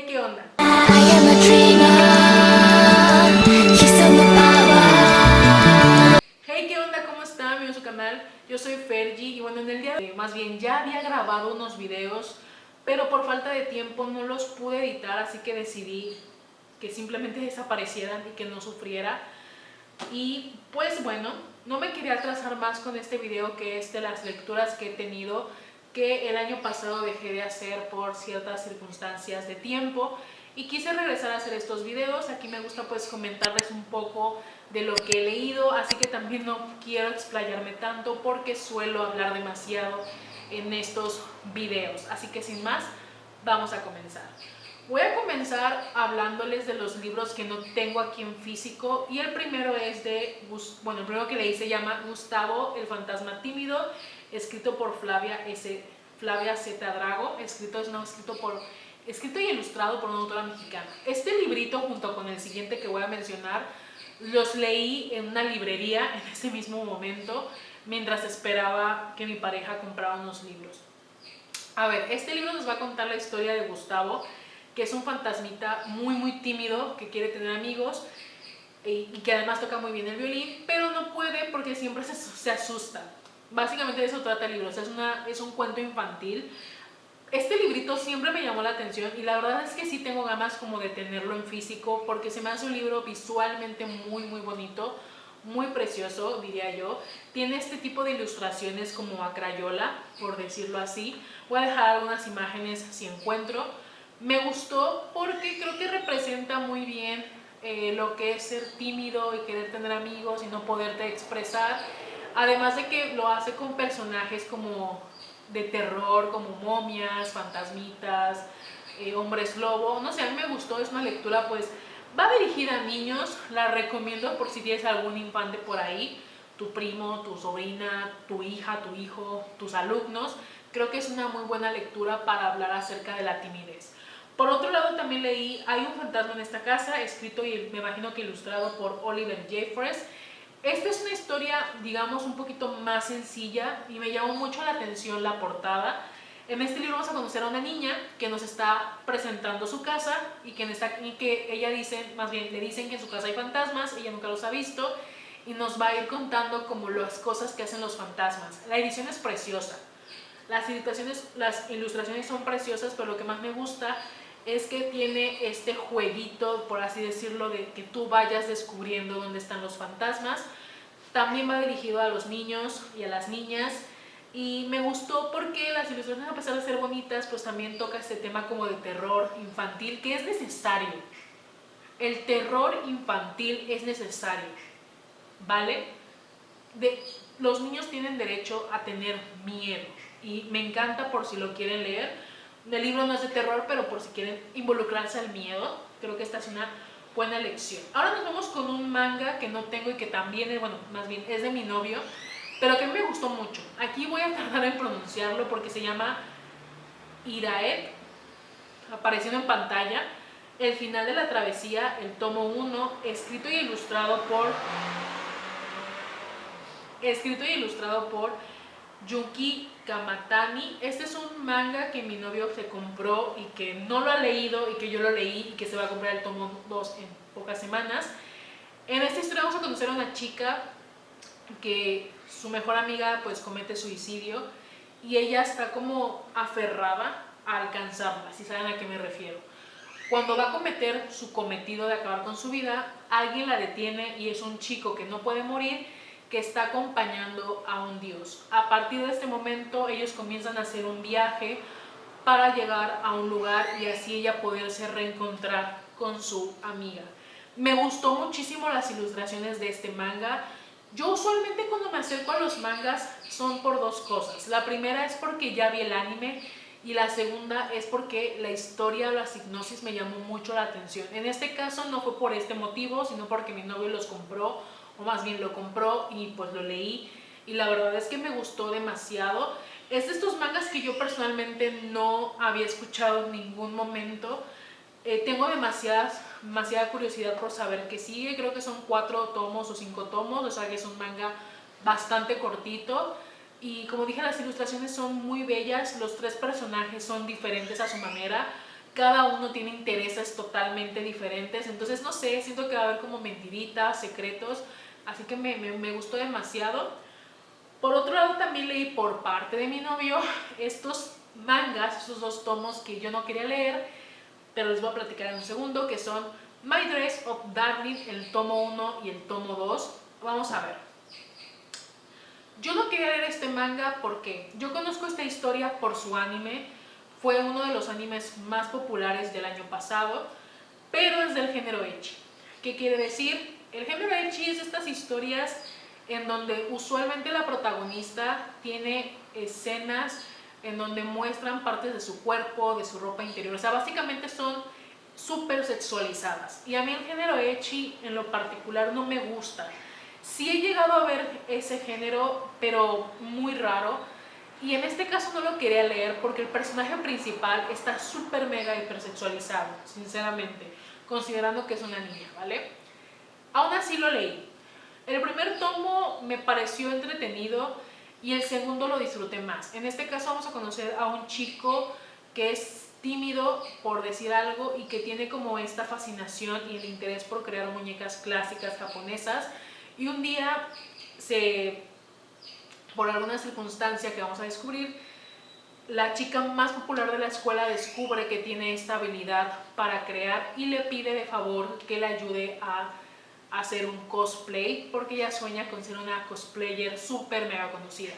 Hey, ¿qué onda? Hey, ¿qué onda? ¿Cómo están? Bienvenidos a su canal. Yo soy Fergie y bueno, en el día de hoy, más bien ya había grabado unos videos, pero por falta de tiempo no los pude editar, así que decidí que simplemente desaparecieran y que no sufriera. Y pues bueno, no me quería atrasar más con este video, que es de las lecturas que he tenido, que el año pasado dejé de hacer por ciertas circunstancias de tiempo y quise regresar a hacer estos videos. Aquí me gusta pues comentarles un poco de lo que he leído, así que también no quiero explayarme tanto porque suelo hablar demasiado en estos videos. Así que sin más, vamos a comenzar. Voy a comenzar hablándoles de los libros que no tengo aquí en físico, y el primero es de, bueno, el primero que leí se llama Gustavo, el fantasma tímido, escrito por Flavia Z. Drago, escrito y ilustrado por una autora mexicana. Este librito, junto con el siguiente que voy a mencionar, los leí en una librería en ese mismo momento, mientras esperaba que mi pareja comprara unos libros. A ver, este libro nos va a contar la historia de Gustavo, que es un fantasmita muy tímido, que quiere tener amigos y que además toca muy bien el violín, pero no puede porque siempre se asusta. Básicamente de eso trata el libro, o sea, es un cuento infantil. Este librito siempre me llamó la atención y la verdad es que sí tengo ganas como de tenerlo en físico, porque se me hace un libro visualmente muy bonito, muy precioso, diría yo. Tiene este tipo de ilustraciones como a crayola, por decirlo así. Voy a dejar algunas imágenes si encuentro. Me gustó porque creo que representa muy bien lo que es ser tímido y querer tener amigos y no poderte expresar. Además de que lo hace con personajes como de terror, como momias, fantasmitas, hombres lobo. No sé, a mí me gustó, es una lectura pues va dirigida a niños. La recomiendo por si tienes algún infante por ahí, tu primo, tu sobrina, tu hija, tu hijo, tus alumnos. Creo que es una muy buena lectura para hablar acerca de la timidez. Por otro lado, también leí Hay un fantasma en esta casa, escrito y me imagino que ilustrado por Oliver Jeffers. Esta es una historia, digamos, un poquito más sencilla y me llamó mucho la atención la portada. En este libro vamos a conocer a una niña que nos está presentando su casa y que ella dice, más bien le dicen que en su casa hay fantasmas, ella nunca los ha visto, y nos va a ir contando como las cosas que hacen los fantasmas. La edición es preciosa. Las ilustraciones son preciosas, pero lo que más me gusta es que tiene este jueguito, por así decirlo, de que tú vayas descubriendo dónde están los fantasmas. También va dirigido a los niños y a las niñas, y me gustó porque las ilustraciones, a pesar de ser bonitas, pues también toca este tema como de terror infantil, que es necesario. El terror infantil es necesario, ¿vale? Los niños tienen derecho a tener miedo y me encanta por si lo quieren leer. El libro no es de terror, pero por si quieren involucrarse al miedo, creo que esta es una buena lección. Ahora nos vamos con un manga que no tengo y que también es, bueno, más bien es de mi novio, pero que me gustó mucho. Aquí voy a tardar en pronunciarlo porque se llama Iraed, apareciendo en pantalla. El final de la travesía, el tomo 1, escrito y ilustrado por Yuki Kamatani. Este es un manga que mi novio se compró y que no lo ha leído y que yo lo leí y que se va a comprar el tomo 2 en pocas semanas. En esta historia vamos a conocer a una chica que su mejor amiga pues comete suicidio y ella está como aferrada a alcanzarla, si saben a qué me refiero. Cuando va a cometer su cometido de acabar con su vida, alguien la detiene y es un chico que no puede morir, que está acompañando a un dios. A partir de este momento ellos comienzan a hacer un viaje para llegar a un lugar y así ella poderse reencontrar con su amiga. Me gustó muchísimo las ilustraciones de este manga. Yo usualmente cuando me acerco a los mangas son por dos cosas. La primera es porque ya vi el anime y la segunda es porque la historia o la hipnosis me llamó mucho la atención. En este caso no fue por este motivo, sino porque mi novio los compró, o más bien lo compró y pues lo leí y la verdad es que me gustó demasiado. Es de estos mangas que yo personalmente no había escuchado en ningún momento. Tengo demasiada curiosidad por saber qué sigue. Creo que son 4 tomos o 5 tomos, o sea que es un manga bastante cortito. Y como dije, las ilustraciones son muy bellas, los 3 personajes son diferentes a su manera. cada uno tiene intereses totalmente diferentes, entonces no sé, siento que va a haber como mentiritas, secretos, así que me gustó demasiado. Por otro lado, también leí por parte de mi novio estos mangas, esos dos tomos que yo no quería leer, pero les voy a platicar en un segundo, que son My Dress of Darling, el tomo 1 y el tomo 2. Vamos a ver. Yo no quería leer este manga porque yo conozco esta historia por su anime, fue uno de los animes más populares del año pasado, pero es del género ecchi. ¿Qué quiere decir? El género ecchi es estas historias en donde usualmente la protagonista tiene escenas en donde muestran partes de su cuerpo, de su ropa interior, o sea, básicamente son súper sexualizadas. Y a mí el género ecchi en lo particular no me gusta. Sí he llegado a ver ese género, pero muy raro. Y en este caso no lo quería leer porque el personaje principal está súper mega hipersexualizado, sinceramente, considerando que es una niña, ¿vale? Aún así lo leí. El primer tomo me pareció entretenido y el segundo lo disfruté más. En este caso vamos a conocer a un chico que es tímido, por decir algo, y que tiene como esta fascinación y el interés por crear muñecas clásicas japonesas. Y un día, por alguna circunstancia que vamos a descubrir, la chica más popular de la escuela descubre que tiene esta habilidad para crear y le pide de favor que le ayude a hacer un cosplay porque ella sueña con ser una cosplayer súper mega conocida.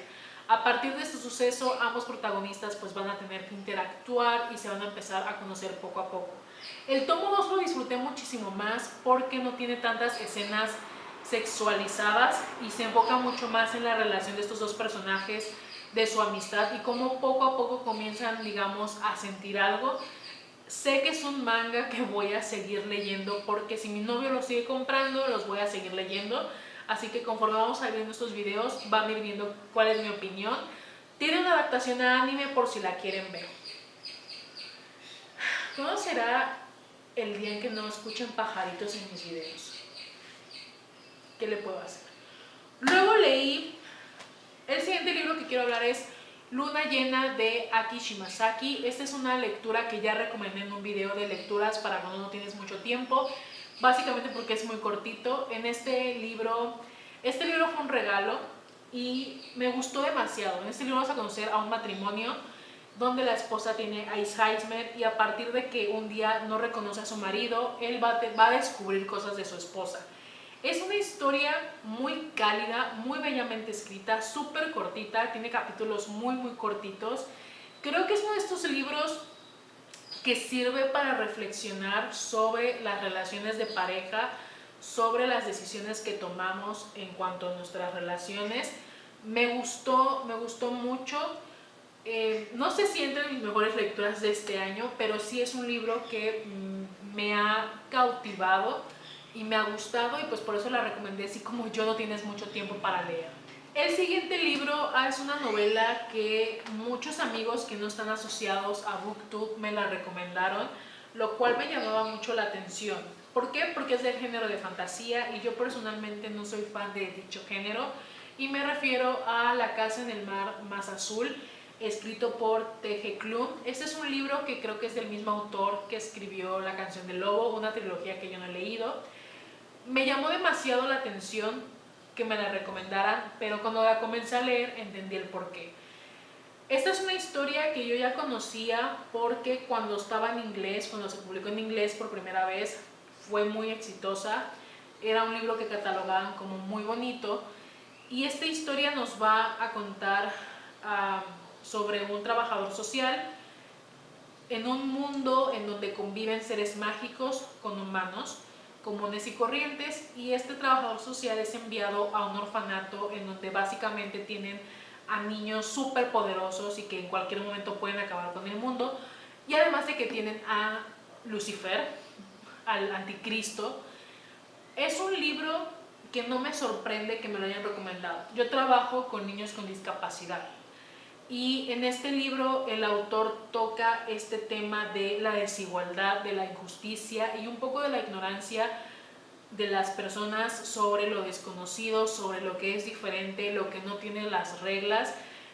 A partir de este suceso, ambos protagonistas pues van a tener que interactuar y se van a empezar a conocer poco a poco. El tomo 2 lo disfruté muchísimo más porque no tiene tantas escenas sexualizadas y se enfoca mucho más en la relación de estos dos personajes, de su amistad y cómo poco a poco comienzan, digamos, a sentir algo. Sé que es un manga que voy a seguir leyendo porque si mi novio lo sigue comprando, los voy a seguir leyendo. Así que conforme vamos a ir viendo estos videos, van a ir viendo cuál es mi opinión. Tiene una adaptación a anime por si la quieren ver. ¿Cómo será el día en que no escuchen pajaritos en mis videos? ¿Qué le puedo hacer? Luego leí, el siguiente libro que quiero hablar es Luna Llena de Aki Shimasaki. Esta es una lectura que ya recomendé en un video de lecturas para cuando no tienes mucho tiempo, básicamente porque es muy cortito. Este libro fue un regalo y me gustó demasiado. En este libro vas a conocer a un matrimonio donde la esposa tiene Alzheimer y a partir de que un día no reconoce a su marido, él va a descubrir cosas de su esposa. Es una historia muy cálida, muy bellamente escrita, súper cortita, tiene capítulos muy muy cortitos. Creo que es uno de estos libros que sirve para reflexionar sobre las relaciones de pareja, sobre las decisiones que tomamos en cuanto a nuestras relaciones. Me gustó mucho. No sé si entre mis mejores lecturas de este año, pero sí es un libro que me ha cautivado y me ha gustado y pues por eso la recomendé, así como yo no tienes mucho tiempo para leer. El siguiente libro es una novela que muchos amigos que no están asociados a BookTube me la recomendaron, lo cual me llamaba mucho la atención. ¿Por qué? Porque es del género de fantasía y yo personalmente no soy fan de dicho género y me refiero a La casa en el mar más azul, escrito por T.G. Klum. Este es un libro que creo que es del mismo autor que escribió La canción del lobo, una trilogía que yo no he leído. Me llamó demasiado la atención que me la recomendaran, pero cuando la comencé a leer entendí el porqué. Esta es una historia que yo ya conocía porque cuando estaba en inglés, cuando se publicó en inglés por primera vez, fue muy exitosa. Era un libro que catalogaban como muy bonito y esta historia nos va a contar sobre un trabajador social en un mundo en donde conviven seres mágicos con humanos comunes y corrientes, y este trabajador social es enviado a un orfanato en donde básicamente tienen a niños súper poderosos y que en cualquier momento pueden acabar con el mundo, y además de que tienen a Lucifer, al anticristo. Es un libro que no me sorprende que me lo hayan recomendado. Yo trabajo con niños con discapacidad y en este libro el autor toca este tema de la desigualdad, de la injusticia y un poco de la ignorancia de las personas sobre lo desconocido, sobre lo que es diferente, lo que no tiene las reglas.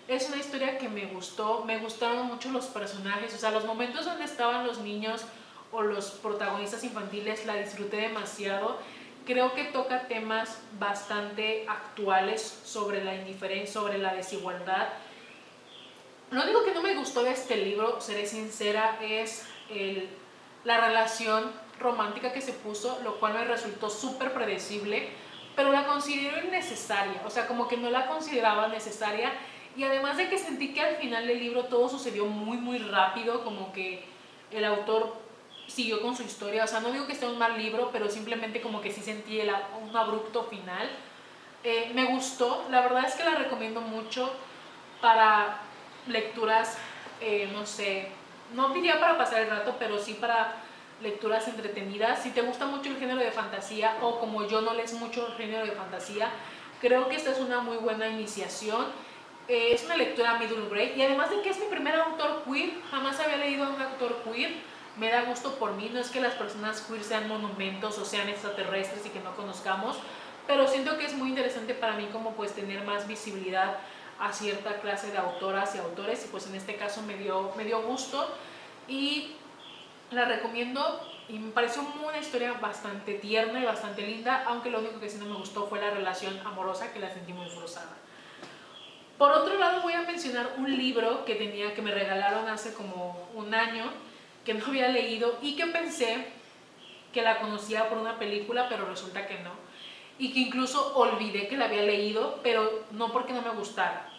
Es una historia que me gustó, me gustaron mucho los personajes, o sea, los momentos donde estaban los niños o los protagonistas infantiles la disfruté demasiado. Creo que toca temas bastante actuales sobre la indiferencia, sobre la desigualdad. Lo único que no me gustó de este libro, seré sincera, es la relación romántica que se puso, lo cual me resultó súper predecible, pero la considero innecesaria, o sea, como que no la consideraba necesaria, y además de que sentí que al final del libro todo sucedió muy rápido, como que el autor siguió con su historia, o sea, no digo que sea un mal libro, pero simplemente como que sí sentí un abrupto final. Me gustó, la verdad es que la recomiendo mucho para lecturas, no sé, no diría para pasar el rato, pero sí para lecturas entretenidas. Si te gusta mucho el género de fantasía, o como yo no lees mucho el género de fantasía, creo que esta es una muy buena iniciación. Es una lectura middle grade, y además de que es mi primer autor queer, jamás había leído a un autor queer. Me da gusto por mí, no es que las personas queer sean monumentos o sean extraterrestres y que no conozcamos, pero siento que es muy interesante para mí como pues tener más visibilidad a cierta clase de autoras y autores, y pues en este caso me dio gusto y la recomiendo, y me pareció una historia bastante tierna y bastante linda, aunque lo único que sí no me gustó fue la relación amorosa, que la sentí muy forzada. Por otro lado, voy a mencionar un libro que me regalaron hace como un año, que no había leído y que pensé que la conocía por una película, pero resulta que no, y que incluso olvidé que la había leído, pero no porque no me gustara.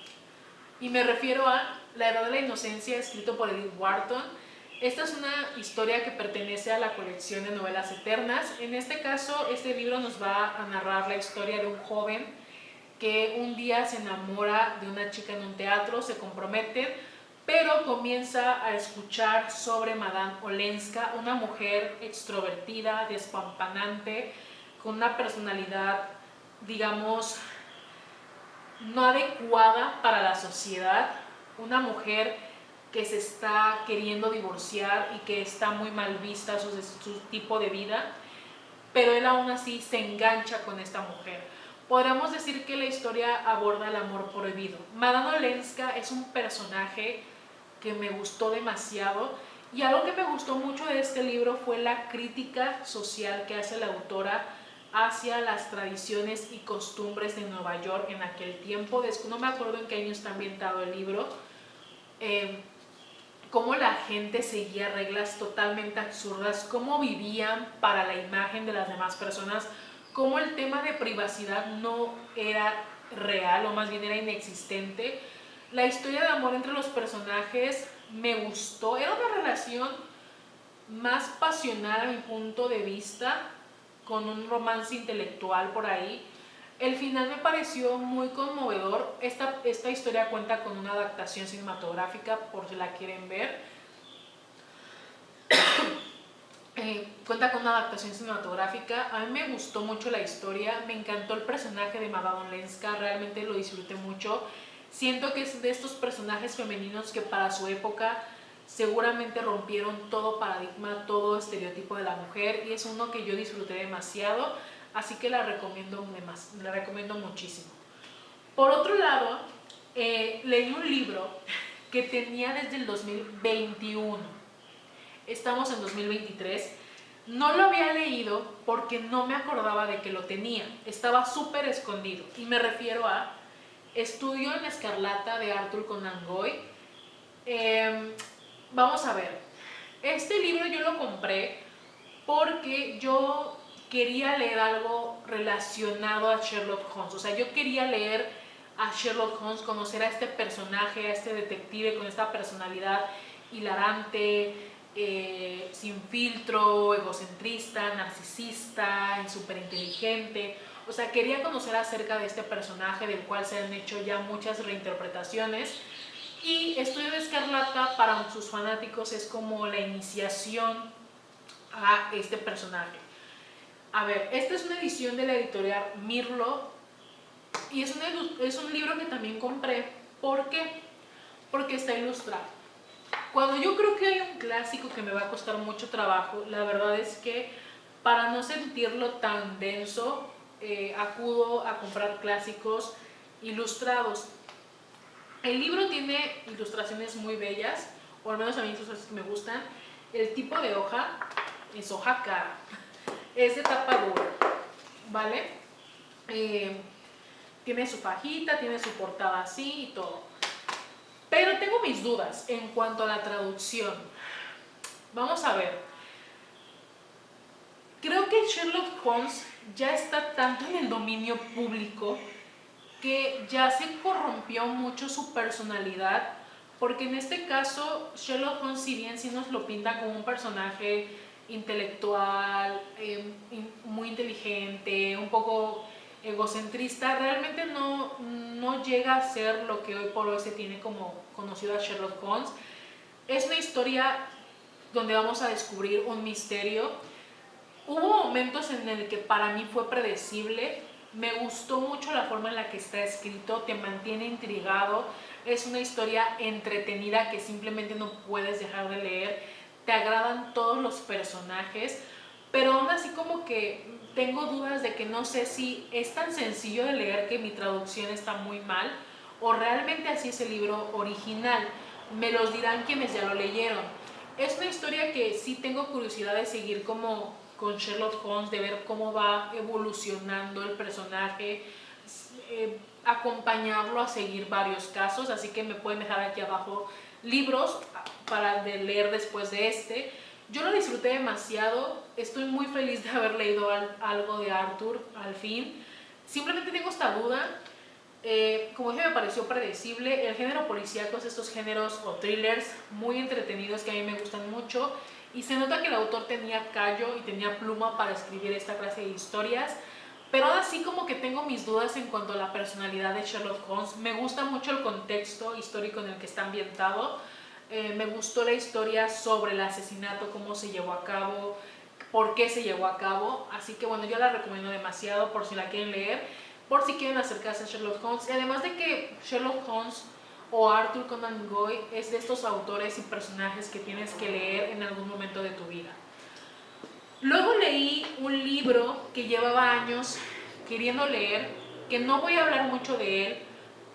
Y me refiero a La Edad de la Inocencia, escrito por Edith Wharton. Esta es una historia que pertenece a la colección de novelas eternas. En este caso, este libro nos va a narrar la historia de un joven que un día se enamora de una chica en un teatro, se comprometen, pero comienza a escuchar sobre Madame Olenska, una mujer extrovertida, despampanante, con una personalidad, digamos, no adecuada para la sociedad, una mujer que se está queriendo divorciar y que está muy mal vista su tipo de vida, pero él aún así se engancha con esta mujer. Podríamos decir que la historia aborda el amor prohibido. Madame Olenska es un personaje que me gustó demasiado, y algo que me gustó mucho de este libro fue la crítica social que hace la autora hacia las tradiciones y costumbres de Nueva York en aquel tiempo. No me acuerdo en qué año está ambientado el libro, cómo la gente seguía reglas totalmente absurdas, cómo vivían para la imagen de las demás personas, cómo el tema de privacidad no era real, o más bien era inexistente. La historia de amor entre los personajes me gustó, era una relación más pasional a mi punto de vista, con un romance intelectual por ahí. El final me pareció muy conmovedor. Esta historia cuenta con una adaptación cinematográfica, por si la quieren ver. Cuenta con una adaptación cinematográfica. A mí me gustó mucho la historia, me encantó el personaje de Madame Olenska, realmente lo disfruté mucho. Siento que es de estos personajes femeninos que para su época seguramente rompieron todo paradigma, todo estereotipo de la mujer, y es uno que yo disfruté demasiado, así que la recomiendo muchísimo. Por otro lado, leí un libro que tenía desde el 2021, estamos en 2023, no lo había leído porque no me acordaba de que lo tenía, estaba súper escondido, y me refiero a Estudio en Escarlata de Arthur Conan Doyle. Vamos a ver, este libro yo lo compré porque yo quería leer algo relacionado a Sherlock Holmes, o sea, yo quería leer a Sherlock Holmes, conocer a este personaje, a este detective con esta personalidad hilarante, sin filtro, egocentrista, narcisista, súper inteligente. O sea, quería conocer acerca de este personaje, del cual se han hecho ya muchas reinterpretaciones, y Estudio de Escarlata para sus fanáticos es como la iniciación a este personaje. A ver, esta es una edición de la editorial Mirlo, y es un libro que también compré. ¿Por qué? Porque está ilustrado. Cuando yo creo que hay un clásico que me va a costar mucho trabajo, la verdad es que para no sentirlo tan denso, acudo a comprar clásicos ilustrados. El libro tiene ilustraciones muy bellas, o al menos a mí ilustraciones que me gustan. El tipo de hoja es hoja cara, es de tapa dura, ¿vale? Tiene su fajita, tiene su portada así y todo. Pero tengo mis dudas en cuanto a la traducción. Vamos a ver. Creo que Sherlock Holmes ya está tanto en el dominio público que ya se corrompió mucho su personalidad, porque en este caso Sherlock Holmes, si bien sí nos lo pinta como un personaje intelectual, muy inteligente, un poco egocentrista, realmente no llega a ser lo que hoy por hoy se tiene como conocido a Sherlock Holmes. Es una historia donde vamos a descubrir un misterio. Hubo momentos en el que para mí fue predecible. Me gustó mucho la forma en la que está escrito, te mantiene intrigado. Es una historia entretenida que simplemente no puedes dejar de leer. Te agradan todos los personajes, pero aún así como que tengo dudas de que no sé si es tan sencillo de leer que mi traducción está muy mal o realmente así es el libro original. Me los dirán quienes ya lo leyeron. Es una historia que sí tengo curiosidad de seguir como con Sherlock Holmes, de ver cómo va evolucionando el personaje, acompañarlo a seguir varios casos, así que me pueden dejar aquí abajo libros para leer después de este. Yo lo disfruté demasiado, estoy muy feliz de haber leído algo de Arthur al fin. Simplemente tengo esta duda. Como dije, me pareció predecible. El género policíaco es estos géneros o thrillers muy entretenidos que a mí me gustan mucho, y se nota que el autor tenía callo y tenía pluma para escribir esta clase de historias, pero aún así como que tengo mis dudas en cuanto a la personalidad de Sherlock Holmes. Me gusta mucho el contexto histórico en el que está ambientado. Me gustó la historia sobre el asesinato, cómo se llevó a cabo, por qué se llevó a cabo, así que bueno, yo la recomiendo demasiado por si la quieren leer, por si quieren acercarse a Sherlock Holmes. Y además de que Sherlock Holmes o Arthur Conan Doyle es de estos autores y personajes que tienes que leer en algún momento de tu vida. Luego leí un libro que llevaba años queriendo leer, que no voy a hablar mucho de él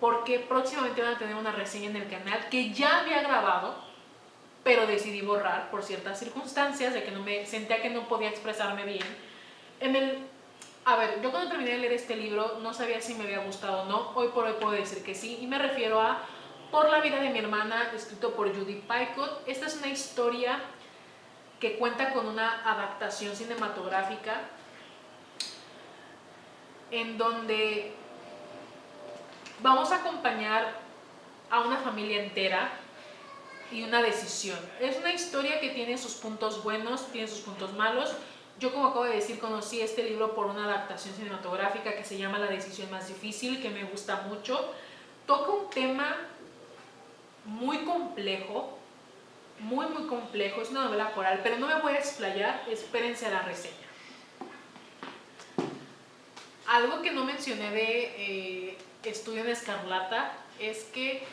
porque próximamente van a tener una reseña en el canal que ya había grabado, pero decidí borrar por ciertas circunstancias de que sentía que no podía expresarme bien. A ver, yo cuando terminé de leer este libro no sabía si me había gustado o no. Hoy por hoy puedo decir que sí, y me refiero a Por la vida de mi hermana, escrito por Judy Picoult. Esta es una historia que cuenta con una adaptación cinematográfica en donde vamos a acompañar a una familia entera y una decisión. Es una historia que tiene sus puntos buenos, tiene sus puntos malos. Yo, como acabo de decir, conocí este libro por una adaptación cinematográfica que se llama La decisión más difícil, que me gusta mucho. Toca un tema muy complejo, muy complejo, es una novela coral, pero no me voy a explayar, espérense a la reseña. Algo que no mencioné de Estudio en Escarlata es que,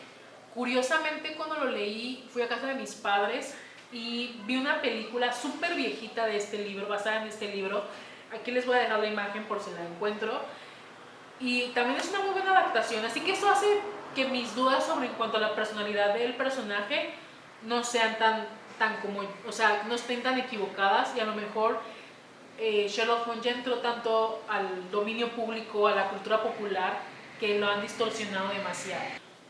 curiosamente, cuando lo leí, fui a casa de mis padres y vi una película súper viejita de este libro, basada en este libro. Aquí les voy a dejar la imagen por si la encuentro. Y también es una muy buena adaptación, así que eso hace que mis dudas sobre en cuanto a la personalidad del personaje no sean tan como, o sea, no estén tan equivocadas, y a lo mejor Sherlock Holmes ya entró tanto al dominio público, a la cultura popular, que lo han distorsionado demasiado.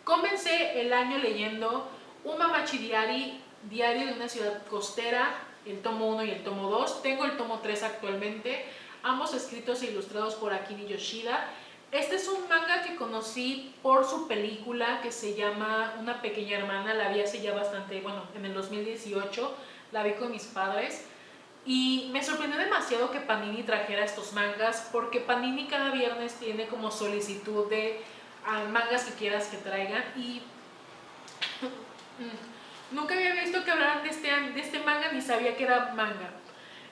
Comencé el año leyendo Un Mamachi Diary, Diario de una ciudad costera, el tomo 1 y el tomo 2. Tengo el tomo 3 actualmente, ambos escritos e ilustrados por Akini Yoshida. Este es un manga que conocí por su película que se llama Una pequeña hermana. La vi hace ya bastante, bueno, en el 2018, la vi con mis padres. Y me sorprendió demasiado que Panini trajera estos mangas, porque Panini cada viernes tiene como solicitud de mangas que quieras que traigan, y nunca había visto que hablaran de este manga, ni sabía que era manga.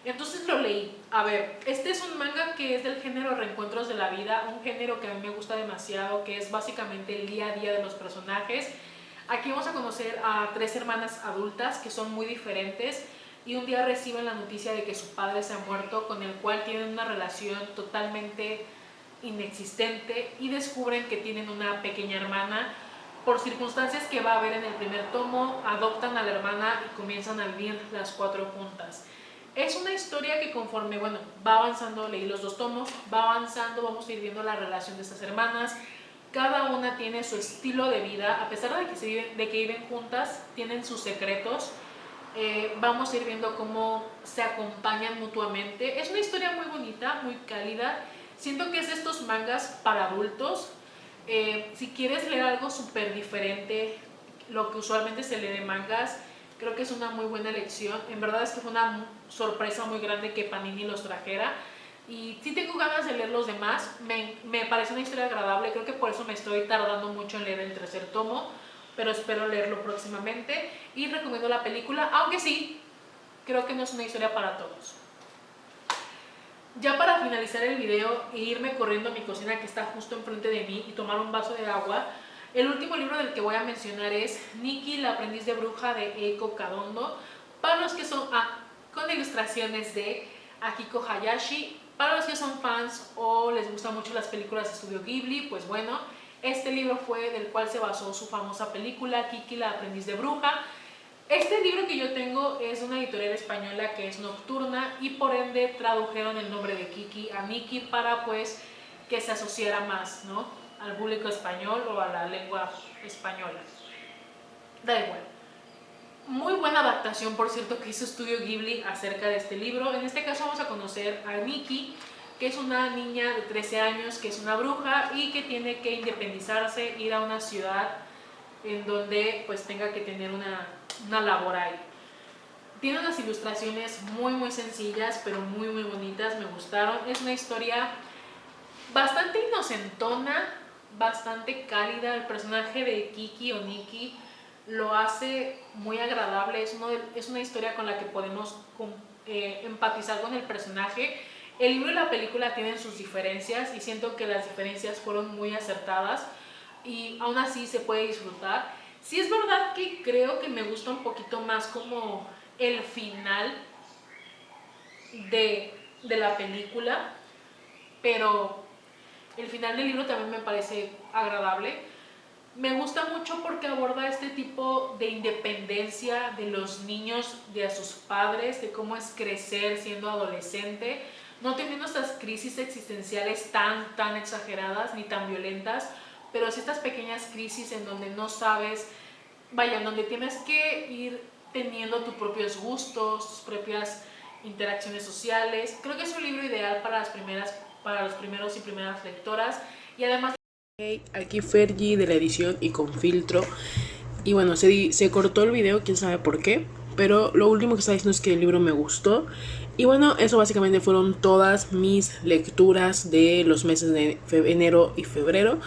Entonces lo leí. A ver, este es un manga que es del género Reencuentros de la Vida, un género que a mí me gusta demasiado, que es básicamente el día a día de los personajes. Aquí vamos a conocer a 3 hermanas adultas que son muy diferentes, y un día reciben la noticia de que su padre se ha muerto, con el cual tienen una relación totalmente inexistente, y descubren que tienen una pequeña hermana por circunstancias que va a haber en el primer tomo, adoptan a la hermana y comienzan a vivir las 4 juntas. Es una historia que conforme, bueno, va avanzando, leí los 2 tomos, va avanzando, vamos a ir viendo la relación de estas hermanas. Cada una tiene su estilo de vida, a pesar de que viven juntas, tienen sus secretos. Vamos a ir viendo cómo se acompañan mutuamente. Es una historia muy bonita, muy cálida. Siento que es de estos mangas para adultos. Si quieres leer algo súper diferente, lo que usualmente se lee de mangas, creo que es una muy buena elección. En verdad es que fue una sorpresa muy grande que Panini los trajera. Y sí tengo ganas de leer los demás. Me parece una historia agradable. Creo que por eso me estoy tardando mucho en leer el 3er tomo, pero espero leerlo próximamente. Y recomiendo la película, aunque sí, creo que no es una historia para todos. Ya para finalizar el video e irme corriendo a mi cocina, que está justo enfrente de mí, y tomar un vaso de agua, el último libro del que voy a mencionar es Nikki, la aprendiz de bruja, de Eiko Kadondo. Para los que son con ilustraciones de Akiko Hayashi. Para los que son fans o les gustan mucho las películas de Estudio Ghibli, pues bueno, este libro fue del cual se basó su famosa película Kiki, la aprendiz de bruja. Este libro que yo tengo es de una editorial española que es Nocturna, y por ende tradujeron el nombre de Kiki a Nikki para pues que se asociara más, ¿no?, al público español o a la lengua española. Da igual. Muy buena adaptación, por cierto, que hizo Estudio Ghibli acerca de este libro. En este caso vamos a conocer a Nikki, que es una niña de 13 años, que es una bruja y que tiene que independizarse, ir a una ciudad en donde pues tenga que tener una labor ahí. Tiene unas ilustraciones muy sencillas, pero muy bonitas, me gustaron. Es una historia bastante inocentona, bastante cálida. El personaje de Kiki o Nikki lo hace muy agradable. Es una historia con la que podemos empatizar con el personaje. El libro y la película tienen sus diferencias y siento que las diferencias fueron muy acertadas y aún así se puede disfrutar. Sí es verdad que creo que me gusta un poquito más como el final de la película, pero el final del libro también me parece agradable. Me gusta mucho porque aborda este tipo de independencia de los niños, de sus padres, de cómo es crecer siendo adolescente, no teniendo estas crisis existenciales tan exageradas ni tan violentas, pero sí estas pequeñas crisis en donde no sabes, en donde tienes que ir teniendo tus propios gustos, tus propias interacciones sociales. Creo que es un libro ideal para los primeros y primeras lectoras, y además... Hey, aquí Fergie de la edición y con filtro. Y bueno, se cortó el video, quién sabe por qué, pero lo último que está diciendo es que el libro me gustó. Y bueno, eso básicamente fueron todas mis lecturas de los meses de enero y febrero.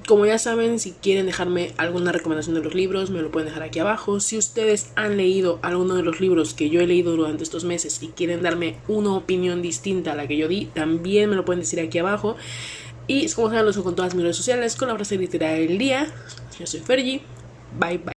Como ya saben, si quieren dejarme alguna recomendación de los libros, me lo pueden dejar aquí abajo. Si ustedes han leído alguno de los libros que yo he leído durante estos meses y quieren darme una opinión distinta a la que yo di, también me lo pueden decir aquí abajo. Y como saben, lo uso con todas mis redes sociales con la frase literaria del día. Yo soy Fergie. Bye bye.